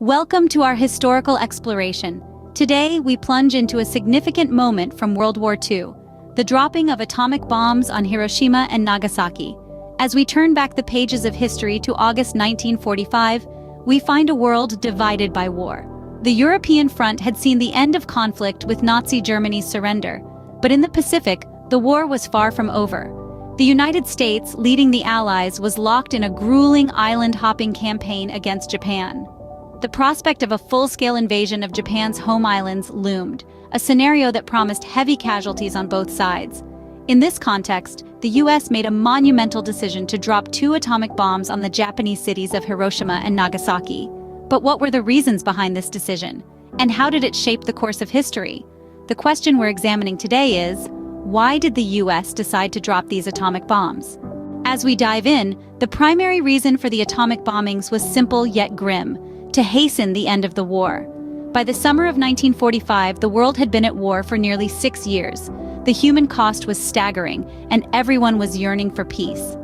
Welcome to our historical exploration. Today, we plunge into a significant moment from World War II, the dropping of atomic bombs on Hiroshima and Nagasaki. As we turn back the pages of history to August 1945, we find a world divided by war. The European front had seen the end of conflict with Nazi Germany's surrender, but in the Pacific, the war was far from over. The United States, leading the Allies, was locked in a grueling island-hopping campaign against Japan. The prospect of a full-scale invasion of Japan's home islands loomed, a scenario that promised heavy casualties on both sides. In this context, the US made a monumental decision to drop 2 atomic bombs on the Japanese cities of Hiroshima and Nagasaki. But what were the reasons behind this decision? And how did it shape the course of history? The question we're examining today is, why did the US decide to drop these atomic bombs? As we dive in, the primary reason for the atomic bombings was simple yet grim: to hasten the end of the war. By the summer of 1945, the world had been at war for nearly 6 years. The human cost was staggering, and everyone was yearning for peace.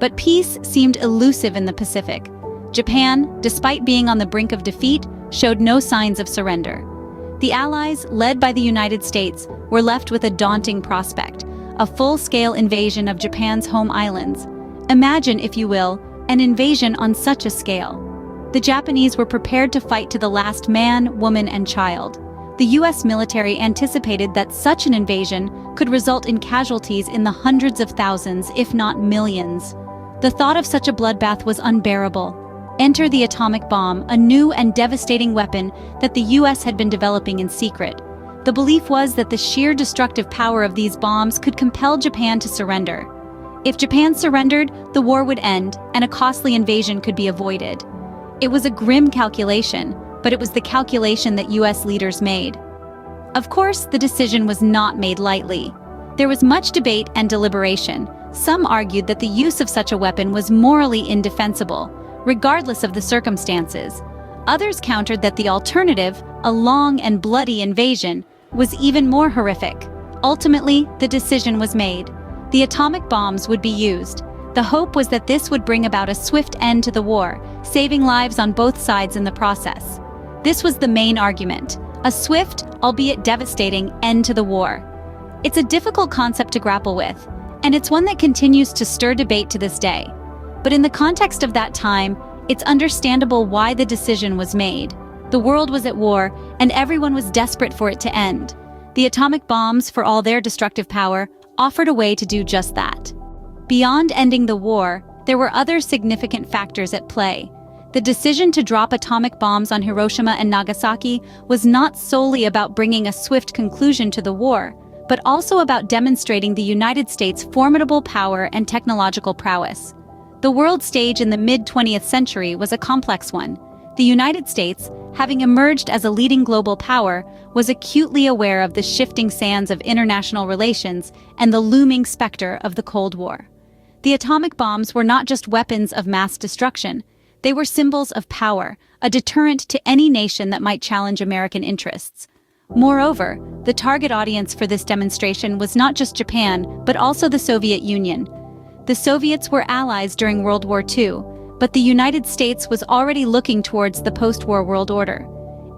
But peace seemed elusive in the Pacific. Japan, despite being on the brink of defeat, showed no signs of surrender. The Allies, led by the United States, were left with a daunting prospect: a full-scale invasion of Japan's home islands. Imagine, if you will, an invasion on such a scale. The Japanese were prepared to fight to the last man, woman, and child. The US military anticipated that such an invasion could result in casualties in the hundreds of thousands, if not millions. The thought of such a bloodbath was unbearable. Enter the atomic bomb, a new and devastating weapon that the US had been developing in secret. The belief was that the sheer destructive power of these bombs could compel Japan to surrender. If Japan surrendered, the war would end, and a costly invasion could be avoided. It was a grim calculation, but it was the calculation that US leaders made. Of course, the decision was not made lightly. There was much debate and deliberation. Some argued that the use of such a weapon was morally indefensible, regardless of the circumstances. Others countered that the alternative, a long and bloody invasion, was even more horrific. Ultimately, the decision was made. The atomic bombs would be used. The hope was that this would bring about a swift end to the war, saving lives on both sides in the process. This was the main argument: a swift, albeit devastating, end to the war. It's a difficult concept to grapple with, and it's one that continues to stir debate to this day. But in the context of that time, it's understandable why the decision was made. The world was at war, and everyone was desperate for it to end. The atomic bombs, for all their destructive power, offered a way to do just that. Beyond ending the war, there were other significant factors at play. The decision to drop atomic bombs on Hiroshima and Nagasaki was not solely about bringing a swift conclusion to the war, but also about demonstrating the United States' formidable power and technological prowess. The world stage in the mid-20th century was a complex one. The United States, having emerged as a leading global power, was acutely aware of the shifting sands of international relations and the looming specter of the Cold War. The atomic bombs were not just weapons of mass destruction. They were symbols of power, a deterrent to any nation that might challenge American interests. Moreover, the target audience for this demonstration was not just Japan, but also the Soviet Union. The Soviets were allies during World War II, but the United States was already looking towards the post-war world order.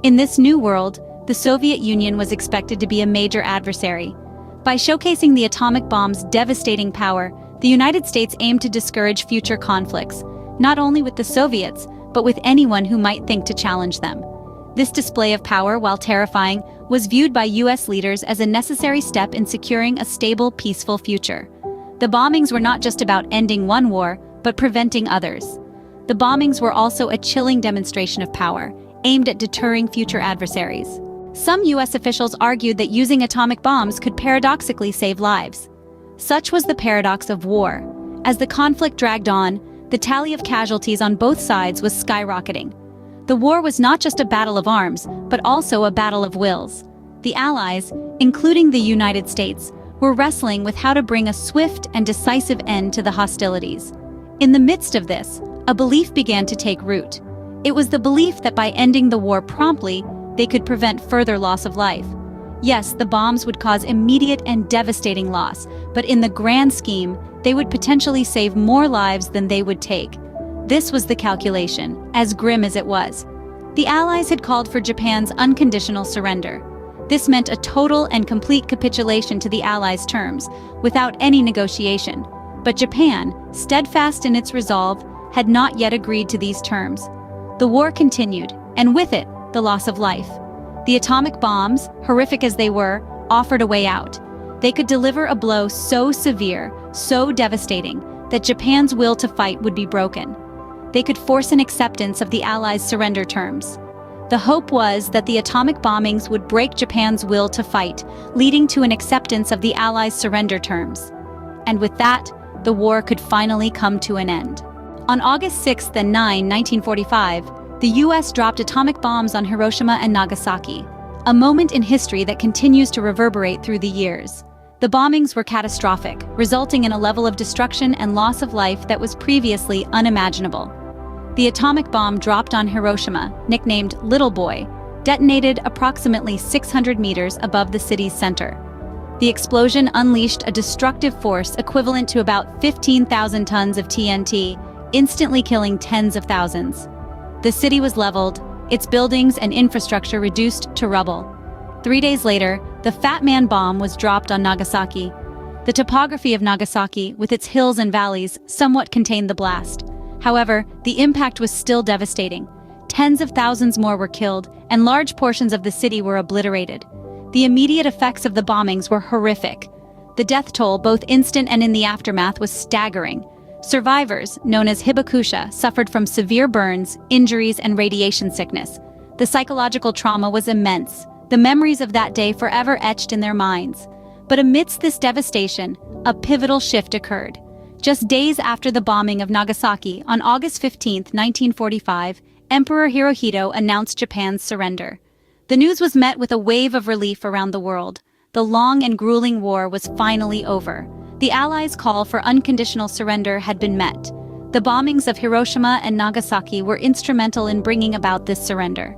In this new world, the Soviet Union was expected to be a major adversary. By showcasing the atomic bomb's devastating power, the United States aimed to discourage future conflicts, not only with the Soviets, but with anyone who might think to challenge them. This display of power, while terrifying, was viewed by US leaders as a necessary step in securing a stable, peaceful future. The bombings were not just about ending one war, but preventing others. The bombings were also a chilling demonstration of power, aimed at deterring future adversaries. Some US officials argued that using atomic bombs could paradoxically save lives. Such was the paradox of war. As the conflict dragged on, the tally of casualties on both sides was skyrocketing. The war was not just a battle of arms, but also a battle of wills. The Allies, including the United States, were wrestling with how to bring a swift and decisive end to the hostilities. In the midst of this, a belief began to take root. It was the belief that by ending the war promptly, they could prevent further loss of life. Yes, the bombs would cause immediate and devastating loss, but in the grand scheme, they would potentially save more lives than they would take. This was the calculation, as grim as it was. The Allies had called for Japan's unconditional surrender. This meant a total and complete capitulation to the Allies' terms, without any negotiation. But Japan, steadfast in its resolve, had not yet agreed to these terms. The war continued, and with it, the loss of life. The atomic bombs, horrific as they were, offered a way out. They could deliver a blow so severe, so devastating, that Japan's will to fight would be broken. They could force an acceptance of the Allies' surrender terms. The hope was that the atomic bombings would break Japan's will to fight, leading to an acceptance of the Allies' surrender terms. And with that, the war could finally come to an end. On August 6 and 9, 1945, the US dropped atomic bombs on Hiroshima and Nagasaki, a moment in history that continues to reverberate through the years. The bombings were catastrophic, resulting in a level of destruction and loss of life that was previously unimaginable. The atomic bomb dropped on Hiroshima, nicknamed Little Boy, detonated approximately 600 meters above the city's center. The explosion unleashed a destructive force equivalent to about 15,000 tons of TNT, instantly killing tens of thousands. The city was leveled, its buildings and infrastructure reduced to rubble. 3 days later, the Fat Man bomb was dropped on Nagasaki. The topography of Nagasaki, with its hills and valleys, somewhat contained the blast. However, the impact was still devastating. Tens of thousands more were killed, and large portions of the city were obliterated. The immediate effects of the bombings were horrific. The death toll, both instant and in the aftermath, was staggering. Survivors, known as hibakusha, suffered from severe burns, injuries, and radiation sickness. The psychological trauma was immense, the memories of that day forever etched in their minds. But amidst this devastation, a pivotal shift occurred. Just days after the bombing of Nagasaki, on August 15, 1945, Emperor Hirohito announced Japan's surrender. The news was met with a wave of relief around the world. The long and grueling war was finally over. The Allies' call for unconditional surrender had been met. The bombings of Hiroshima and Nagasaki were instrumental in bringing about this surrender.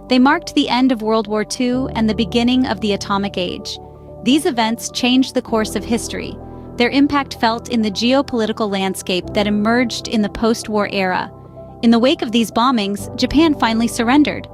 They marked the end of World War II and the beginning of the atomic age. These events changed the course of history, their impact felt in the geopolitical landscape that emerged in the post-war era. In the wake of these bombings, Japan finally surrendered.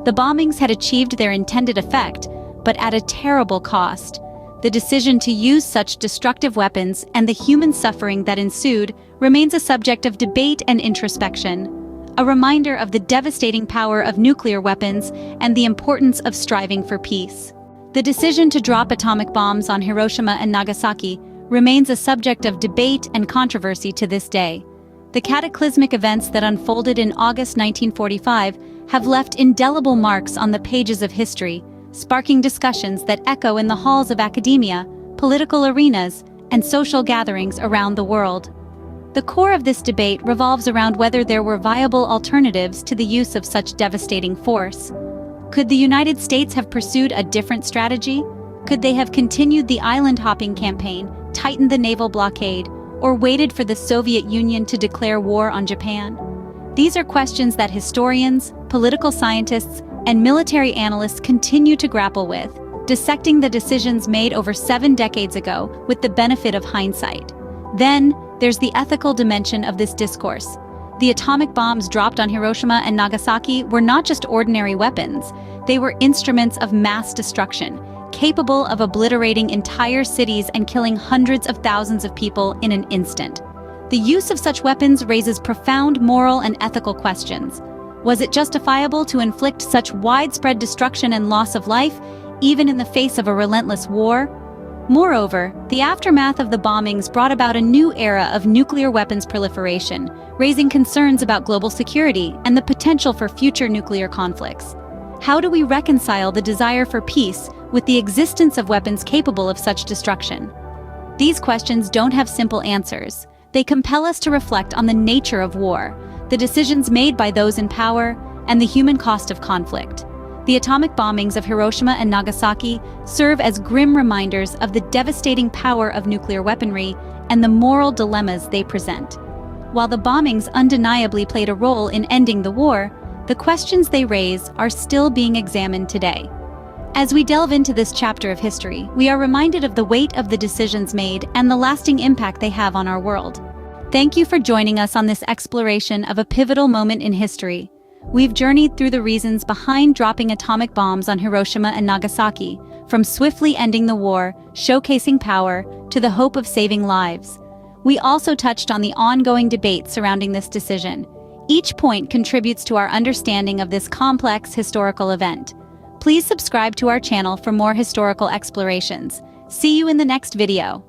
The bombings had achieved their intended effect, but at a terrible cost. The decision to use such destructive weapons and the human suffering that ensued remains a subject of debate and introspection, a reminder of the devastating power of nuclear weapons and the importance of striving for peace. The decision to drop atomic bombs on Hiroshima and Nagasaki remains a subject of debate and controversy to this day. The cataclysmic events that unfolded in August 1945 have left indelible marks on the pages of history, sparking discussions that echo in the halls of academia, political arenas, and social gatherings around the world. The core of this debate revolves around whether there were viable alternatives to the use of such devastating force. Could the United States have pursued a different strategy? Could they have continued the island-hopping campaign, tightened the naval blockade, or waited for the Soviet Union to declare war on Japan? These are questions that historians, political scientists, and military analysts continue to grapple with, dissecting the decisions made over 7 decades ago with the benefit of hindsight. Then, there's the ethical dimension of this discourse. The atomic bombs dropped on Hiroshima and Nagasaki were not just ordinary weapons, they were instruments of mass destruction, capable of obliterating entire cities and killing hundreds of thousands of people in an instant. The use of such weapons raises profound moral and ethical questions. Was it justifiable to inflict such widespread destruction and loss of life, even in the face of a relentless war? Moreover, the aftermath of the bombings brought about a new era of nuclear weapons proliferation, raising concerns about global security and the potential for future nuclear conflicts. How do we reconcile the desire for peace with the existence of weapons capable of such destruction? These questions don't have simple answers. They compel us to reflect on the nature of war, the decisions made by those in power, and the human cost of conflict. The atomic bombings of Hiroshima and Nagasaki serve as grim reminders of the devastating power of nuclear weaponry and the moral dilemmas they present. While the bombings undeniably played a role in ending the war, the questions they raise are still being examined today. As we delve into this chapter of history, we are reminded of the weight of the decisions made and the lasting impact they have on our world. Thank you for joining us on this exploration of a pivotal moment in history. we've journeyed through the reasons behind dropping atomic bombs on Hiroshima and Nagasaki, from swiftly ending the war, showcasing power, to the hope of saving lives. We also touched on the ongoing debate surrounding this decision. Each point contributes to our understanding of this complex historical event. Please subscribe to our channel for more historical explorations. See you in the next video.